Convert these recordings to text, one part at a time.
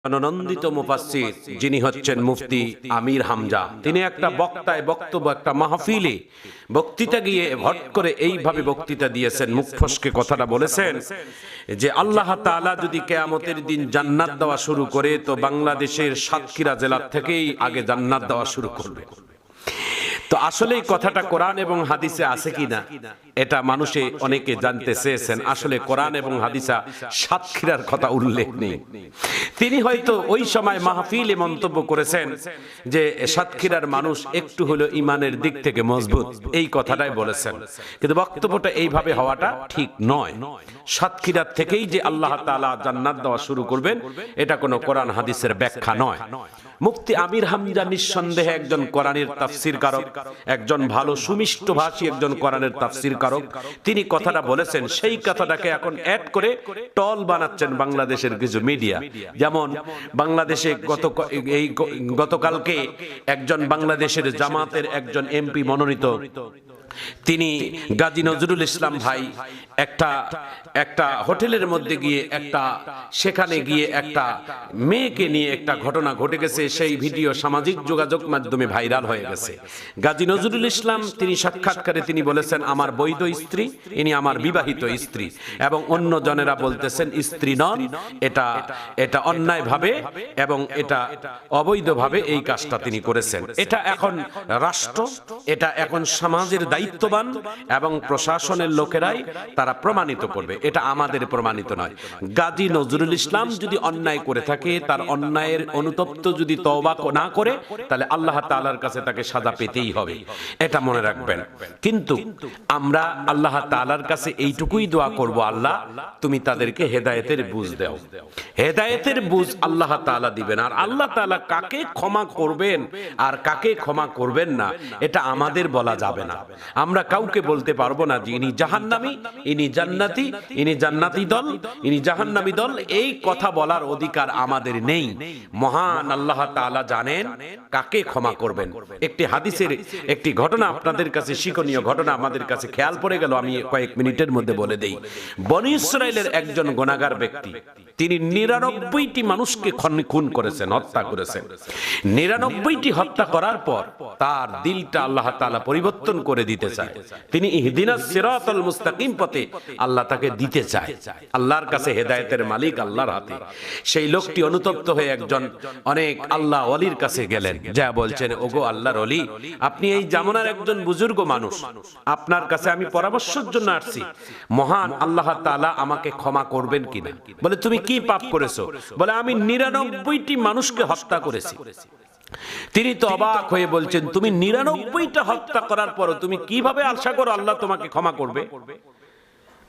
আনন্দিত মুফাসসির যিনি হচ্ছেন মুফতি আমির হামজা, তিনি একটা বক্তব্য একটা মাহফিলে বক্তৃতা গিয়ে হট করে এইভাবে বক্তৃতা দিয়েছেন, মুখ ফসকে কথাটা বলেছেন যে আল্লাহ তাআলা যদি কিয়ামতের দিন জান্নাত দেওয়া শুরু করে তো বাংলাদেশের সাতক্ষীরা জেলা থেকেই আগে জান্নাত দেওয়া শুরু করবে। তো আসলে এই কথাটা কোরআন এবং হাদিসে আছে কিনা এটা মানুষে অনেকে জানতে চেয়েছেন। আসলে কোরআন এবং হাদিসে সাতক্ষীরার কথা উল্লেখ নেই। তিনি হয়তো ওই সময় মাহফিলে মন্তব্য করেছেন যে সাতক্ষীরার মানুষ একটু হলো ইমানের দিক থেকে মজবুত, এই কথাটাই বলেছেন, কিন্তু বক্তব্যটা এইভাবে হওয়াটা ঠিক নয়। সাতক্ষীরার থেকেই যে আল্লাহ তাআলা জান্নাত দেওয়া শুরু করবেন এটা কোনো কোরআন হাদিসের ব্যাখ্যা নয়। মুফতি আমির হামজা নিঃসন্দেহে একজন কোরআনের তাফসীর কারক, একজন ভালো সুমিষ্ট ভাষী একজন কোরআনের তাফসীর কারক। তিনি কথাটা বলেছেন, সেই কথাটাকে এখন অ্যাড করে টল বানাচ্ছেন বাংলাদেশের কিছু মিডিয়া। যেমন বাংলাদেশে গতকালকে একজন বাংলাদেশের জামাতের একজন এমপি মনোনীত, তিনি গাজী নজরুল ইসলাম ভাই একটা হোটেলের মধ্যে গিয়ে সেখানে গিয়ে একটা মেয়েকে নিয়ে একটা ঘটনা ঘটে গেছে। সেই ভিডিও সামাজিক যোগাযোগ মাধ্যমে ভাইরাল হয়ে গেছে। গাজী নজরুল ইসলাম তিনি সাক্ষাৎকারে তিনি বলেছেন, আমার বৈধ স্ত্রী, ইনি আমার বিবাহিত স্ত্রী, এবং অন্য জনেরা বলতেছেন স্ত্রী নন, এটা অন্যায়ভাবে এবং এটা অবৈধভাবে এই কাজটা তিনি করেছেন। এটা এখন রাষ্ট্র, এটা এখন সমাজের দায়িত্ববান এবং প্রশাসনের লোকেরাই তারা প্রমাণিত করবে, এটা আমাদের প্রমাণিত নয়। গাজী নজরুল ইসলাম যদি অন্যায় করে থাকে, তার অন্যায়ের অনুতপ্ত যদি তওবা না করে, তাহলে আল্লাহ তাআলার কাছে তাকে সাজা পেতেই হবে, এটা মনে রাখবেন। কিন্তু আমরা আল্লাহ তাআলার কাছে এইটুকুই দোয়া করব, আল্লাহ তুমি তাদেরকে হেদায়েতের বুঝ দাও। হেদায়েতের বুঝ আল্লাহ তাআলা দিবেন, আর আল্লাহ তাআলা কাকে ক্ষমা করবেন আর কাকে ক্ষমা করবেন না এটা আমাদের বলা যাবে না। আমরা কাউকে বলতে পারবো না যে ইনি জাহান্নামী, ইনি জান্নাতি, ইনি জান্নাতি দল, ইনি জাহান্নামী দল, এই কথা বলার অধিকার আমাদের নেই। মহান আল্লাহ তাআলা জানেন কাকে ক্ষমা করবেন। একটি হাদিসের একটি ঘটনা আপনাদের কাছে, শিক্ষণীয় ঘটনা আমাদের কাছে খেয়াল পড়ে গেল, আমি কয়েক মিনিটের মধ্যে বলে দেই। বনী ইসরাইলের একজন গুনাহগার ব্যক্তি, তিনি 99টি মানুষকে খুন করেছেন, হত্যা করেছেন। 99টি হত্যা করার পর তার দিলটা আল্লাহ তাআলা পরিবর্তন করে দিতে চায়। তিনি ইহদিনাস সিরাতাল মুস্তাকিম পথে আল্লাহ তাকে দিতে চায়। আল্লাহর কাছে হেদায়েতের মালিক আল্লাহর হাতে। সেই লোকটি অনুতপ্ত হয়ে একজন অনেক আল্লাহ ওয়ালির কাছে গেলেন, যা বলছেন, ওগো আল্লাহর ওলি, আপনি এই জামানার একজন বুজুর্গ মানুষ, আপনার কাছে আমি পরামর্শের জন্য আসছি, মহান আল্লাহ তাআলা আমাকে ক্ষমা করবেন কিনা। বলে, তুমি কি পাপ করেছো? বলে, আমি 99টি মানুষকে হত্যা করেছি। তিনি তো অবাক হয়ে বলছেন, তুমি 99টা হত্যা করার পর তুমি কিভাবে আশা করো আল্লাহ তোমাকে ক্ষমা করবে?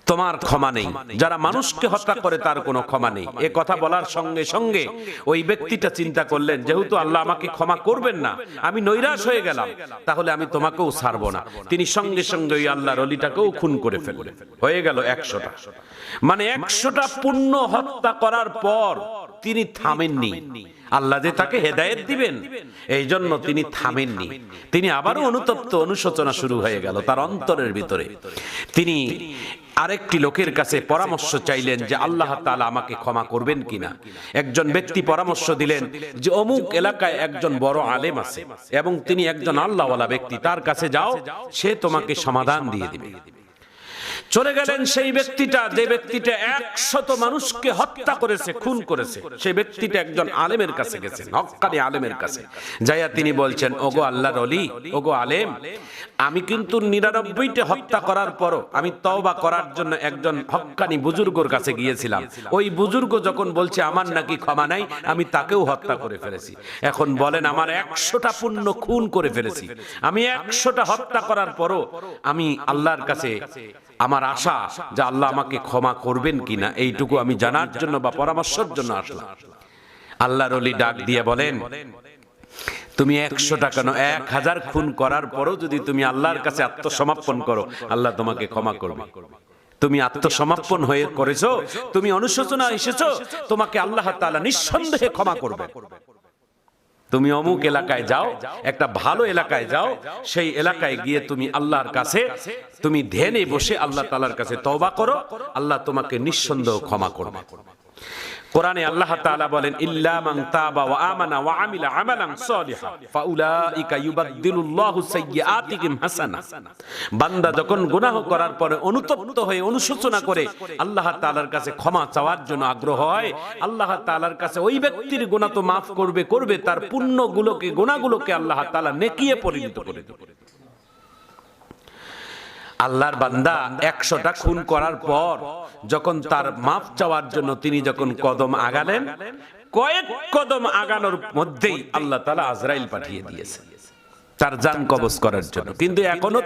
তোমার ক্ষমা নেই। যারা মানুষকে হত্যা করে তার কোনো ক্ষমা নেই। এ কথা বলার সঙ্গে সঙ্গে ওই ব্যক্তিটা চিন্তা করলেন, যেহেতু আল্লাহ আমাকে ক্ষমা করবেন না, আমি নৈরাশ হয়ে গেলাম, তাহলে আমি তোমাকেও ছাড়বো না। তিনি সঙ্গে সঙ্গে ওই আল্লাহর ওলিটাকেও খুন করে ফেললেন। হয়ে গেল 100টা। মানে 100টা পূর্ণ হত্যা করার পর তিনি থামেননি। আল্লাহ যে তাকে হেদায়েত দিবেন এই জন্য তিনি থামেননি। তিনি আবারও অনুতপ্ত, অনুশোচনা শুরু হয়ে গেল তার অন্তরের ভিতরে। তিনি আরেকটি লোকের কাছে পরামর্শ চাইলেন যে আল্লাহ তাআলা আমাকে ক্ষমা করবেন কিনা। একজন ব্যক্তি পরামর্শ দিলেন যে অমুক এলাকায় একজন বড় আলেম আছে এবং তিনি একজন আল্লাহওয়ালা ব্যক্তি, তার কাছে যাও, সে তোমাকে সমাধান দিয়ে দিবে। চলে গেলেন সেই ব্যক্তিটা, যে ব্যক্তিটা 100 মানুষকে হত্যা করেছে, খুন করেছে, সেই ব্যক্তিটা একজন আলেমের কাছে গেছেন, হক্কানি আলেমের কাছে। যাইয়া তিনি বলছেন, ওগো আল্লাহর ওলি, ওগো আলেম, আমি কিন্তু 99টা হত্যা করার পরও আমি তওবা করার জন্য একজন হক্কানি বুজুর্গর কাছে গিয়েছিলাম। ওই বুজুর্গ যখন বলছে আমার নাকি ক্ষমা নাই, আমি তাকেও হত্যা করে ফেলেছি। এখন বলেন, আমার 100টা পুণ্য খুন করে ফেলেছি, আমি 100টা হত্যা করার পরও আমি আল্লাহর কাছে আমার আশা যে আল্লাহ আমাকে ক্ষমা করবেন কিনা, এইটুকু আমি জানার জন্য বা পরামর্শের জন্য আসলাম। আল্লাহর ওলি ডাক দিয়ে বলেন, তুমি 100টা কেন, 1000 খুন করার পরও যদি তুমি আল্লাহর কাছে আত্মসমর্পণ করো, আল্লাহ তোমাকে ক্ষমা করবে। তুমি আত্মসমর্পণ হয়ে করেছো, তুমি অনুশোচনা এসেছো, তোমাকে আল্লাহ তাআলা নিঃসন্দেহে ক্ষমা করবে। তুমি অমুক এলাকায় যাও, একটা ভালো এলাকায় যাও, সেই এলাকায় গিয়ে তুমি আল্লাহর কাছে তুমি ধ্যানে বসে আল্লাহ তাআলার কাছে তওবা করো, আল্লাহ তোমাকে নিঃসন্দেহে ক্ষমা করবে। কোরআনে আল্লাহ তাআলা বলেন ইল্লা মান তাবা ওয়া আমানা ওয়া আমিলা আমালান সলিহা ফাউলাইকা ইউবাদদিলুল্লাহু সাইয়্যাতিহিম হাসানা। বান্দা যখন গুনাহ করার পরে অনুতপ্ত হয়ে অনুশোচনা করে আল্লাহ তাআলার কাছে ক্ষমা চাওয়ার জন্য আগ্রহ হয়, আল্লাহ তাআলার কাছে ওই ব্যক্তির গুনাহ তো মাফ করবে, তার পুণ্যগুলোকে গুনাহগুলোকে আল্লাহ তাআলা নেকিয়ে পরিণত করে দেবে। আল্লাহর বান্দা 100টা খুন করার পর যখন তার মাফ চাওয়ার জন্য তিনি যখন কদম আগালেন, কয়েক কদম আগানোর মধ্যেই আল্লাহ তাআলা আজরাইল পাঠিয়ে দিয়েছেন তার জান কবজ করার জন্য। কিন্তু এখনো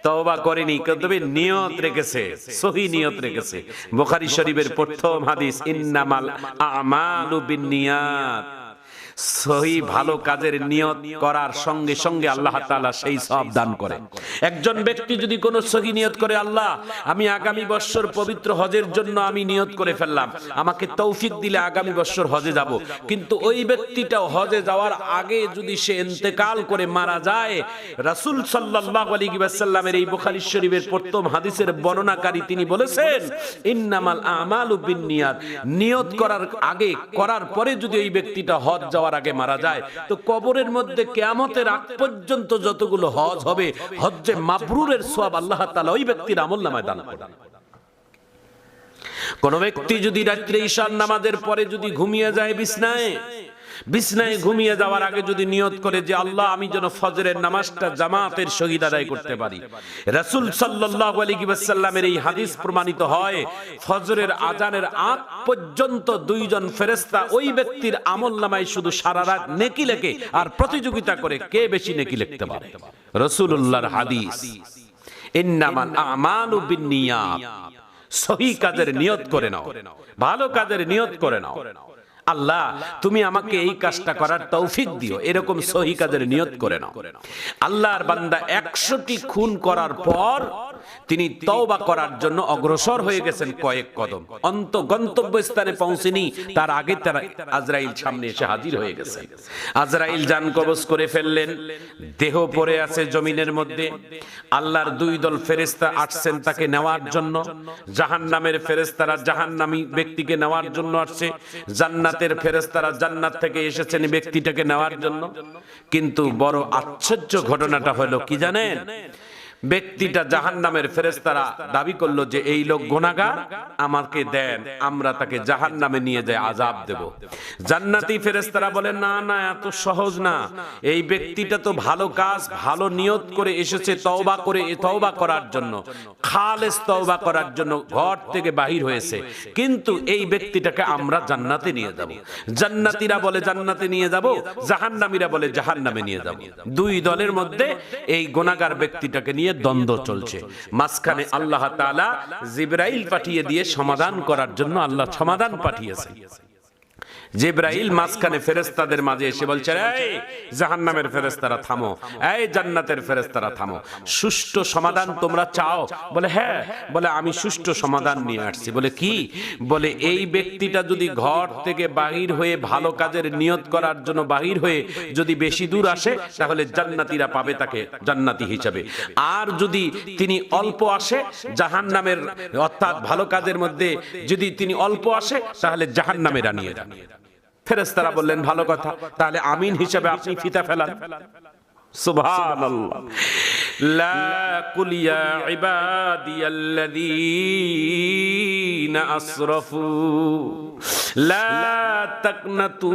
তওবা করেনি, তবে নিয়ত রেখেছে, সহি নিয়ত রেখেছে। বুখারী শরীফের প্রথম হাদিস, ইন্নামাল আমালু বিন্নিয়াত। সহি ভালো কাজের নিয়ত করার সঙ্গে সঙ্গে আল্লাহ তাআলা সেই সওয়াব দান করে। একজন ব্যক্তি যদি কোনো সহি নিয়ত করে, আল্লাহ আমি আগামী বছর পবিত্র হজের জন্য আমি নিয়ত করে ফেললাম, আমাকে তৌফিক দিলে আগামী বছর হজে যাব, কিন্তু ওই ব্যক্তিটা হজে যাওয়ার আগে যদি সে ইন্তেকাল করে মারা যায়, রাসূল সাল্লাল্লাহু আলাইহি ওয়াসাল্লামের এই বুখারী শরীফের প্রথম হাদিসের বর্ণনাকারী তিনি বলেছেন ইন্নামাল আমালু বিন্নিয়াত। নিয়ত করার আগে, করার পরে যদি ওই ব্যক্তিটা হজ যাওয়ার আগে মারা যায়, তো কবরের মধ্যে কিয়ামতের আগ পর্যন্ত যতগুলো হজ হবে, হজ্জে মাবরুরের সওয়াব আল্লাহ তাআলা ওই ব্যক্তির আমলনামায় দান করবেন। কোন ব্যক্তি যদি রাত্রে ঈশার নামাজের পরে যদি ঘুমিয়ে যায় বিছনায় ঘুমিয়ে যাওয়ার আগে যদি নিয়ত করে যে আল্লাহ আমি যেন ফজরের নামাজটা জামাতের সহিত আদায় করতে পারি, রাসূল সাল্লাল্লাহু আলাইহি ওয়াসাল্লামের এই হাদিস প্রমাণিত হয় ফজরের আজানের আগ পর্যন্ত দুইজন ফেরেশতা ওই ব্যক্তির আমলনামায় শুধু সারা রাত নেকি লেখে আর প্রতিযোগিতা করে কে বেশি নেকি লিখতে পারে। রাসূলুল্লাহর হাদিস, ইন্নামাল আমালু বিন্নিয়াত। সহি কাজের নিয়ত করে নাও, ভালো কাজের নিয়ত করে নাও, আল্লাহ তুমি আমাকে এই কাজটা করার তৌফিক দিও, এরকম সহি কাজের নিয়ত করে নাও। আল্লাহর বান্দা 100টি খুন করার পর তিনি তওবা করার জন্য অগ্রসর হয়ে গেছেন কয়েক কদম, গন্তব্যস্থানে পৌঁছেনি তার আগে তারা আজরাইল সামনে এসে হাজির হয়ে গেছে। আজরাইল জান কবজ করে ফেললেন, দেহ পড়ে আছে জমিনের মধ্যে। আল্লাহর দুই দল ফেরেশতা আসছেন তাকে নেওয়ার জন্য। জাহান্নামের ফেরেশতারা জাহান্নামী ব্যক্তিকে নেওয়ার জন্য আসছে, জান্নাতের ফেরেশতারা জান্নাত থেকে এসেছেন ব্যক্তিটাকে নেওয়ার জন্য। কিন্তু বড় আশ্চর্য ঘটনাটা হলো কি জানেন, ব্যক্তিটা জাহান্নামের ফেরেশতারা দাবি করলো যে এই লোক গুনাহগার, আমাকে দেন, আমরা তাকে জাহান্নামে নিয়ে যায় আযাব দেব। জান্নাতি ফেরেশতারা বলেন না না, এত সহজ না, এই ব্যক্তিটা তো ভালো কাজ ভালো নিয়ত করে এসেছে তওবা করার জন্য, খালেস তওবা করার জন্য ঘর থেকে বাহির হয়েছে, কিন্তু এই ব্যক্তিটাকে আমরা জান্নাতে নিয়ে যাব। জান্নাতীরা বলে জান্নাতে নিয়ে যাব, জাহান্নামীরা বলে জাহান্নামে নিয়ে যাব। দুই দলের মধ্যে এই গুনাহগার ব্যক্তিটাকে নিয়ে দ্বন্দ্ব চলছে। মাঝখানে আল্লাহ তাআলা জিবরাইল পাঠিয়ে দিয়ে সমাধান করার জন্য আল্লাহ সমাধান পাঠিয়েছেন। জিবরাইল মাঝখানে ফেরেশতাদের মাঝে এসে বলছে, এই জাহান্নামের ফেরেশতারা থামো, এই জান্নাতের ফেরেশতারা থামো, সুষ্ঠু সমাধান তোমরা চাও? বলে হ্যাঁ। বলে আমি সুষ্ঠু সমাধান নিয়ে আসছি। বলে কি? বলে এই ব্যক্তিটা যদি ঘর থেকে বাহির হয়ে ভালো কাজের নিয়ত করার জন্য বাহির হয়ে যদি বেশি দূর আসে, তাহলে জান্নাতীরা পাবে তাকে জান্নাতি হিসাবে, আর যদি তিনি অল্প আসে জাহান্নামের অর্থাৎ ভালো কাজের মধ্যে যদি তিনি অল্প আসে, তাহলে জাহান্নামেরা নিয়ে যাবে। ফেরেশতারা বললেন ভালো কথা, তাহলে আমিন হিসেবে আপনি ফিতা ফেলান। সুবহানাল্লাহ। লা কুল ইয়া ইবাদিয়াল্লাযীনা আসরাফু লা তাকনাতু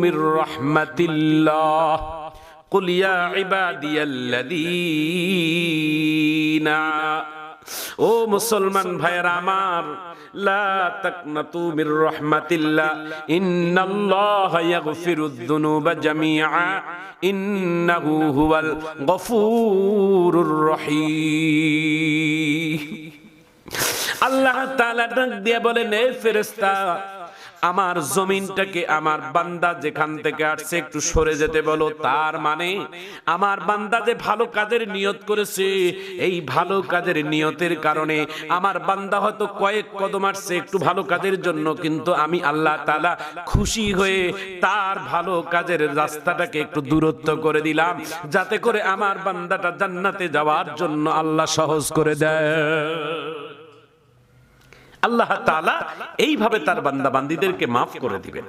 মির রাহমাতিল্লাহ কুল ইয়া ইবাদিয়াল্লাযীনা, ও মুসলমান ভাইয়েরা আমার, লা তাকনাতু মির রাহমাতিল্লাহ ইন্নাল্লাহা ইয়াগফিরুদ যুনুবা জামিআ ইন্নাহু হুয়াল গফুরুর রহিম। আল্লাহ তাআলা ডাক দিয়ে বলেন, হে ফেরেশতা, আমার জমিনটাকে আমার বান্দা যেখান থেকে আসছে একটু সরে যেতে বলো। তার মানে আমার বান্দা যে ভালো কাজের নিয়ত করেছে, এই ভালো কাজের নিয়তের কারণে আমার বান্দা হয়তো কয়েক কদম আসছে একটু ভালো কাজের জন্য, কিন্তু আমি আল্লাহ তাআলা খুশি হয়ে তার ভালো কাজের রাস্তাটাকে একটু দূরত্ব করে দিলাম, যাতে করে আমার বান্দাটা জান্নাতে যাওয়ার জন্য আল্লাহ সহজ করে দেয়। আল্লাহ তাআলা এইভাবে তার বান্দাবান্দীদেরকে মাফ করে দিবেন,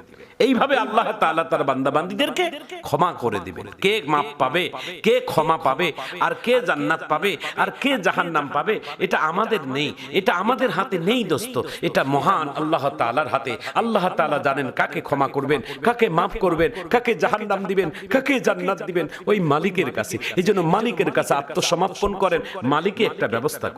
এইভাবে আল্লাহ তাআলা তার বান্দাবান্দীদেরকে ক্ষমা করে দিবেন। কে মাফ পাবে, কে ক্ষমা পাবে, আর কে জান্নাত পাবে, আর কে জাহান্নাম পাবে, এটা আমাদের নেই, এটা আমাদের হাতে নেই দোস্ত, এটা মহান আল্লাহ তাআলার হাতে। আল্লাহ তাআলা জানেন কাকে ক্ষমা করবেন, কাকে মাফ করবেন, কাকে জাহান্নাম দিবেন, কাকে জান্নাত দিবেন, ওই মালিকের কাছে। এই জন্য মালিকের কাছে আত্মসমর্পণ করেন, মালিকই একটা ব্যবস্থা করেন।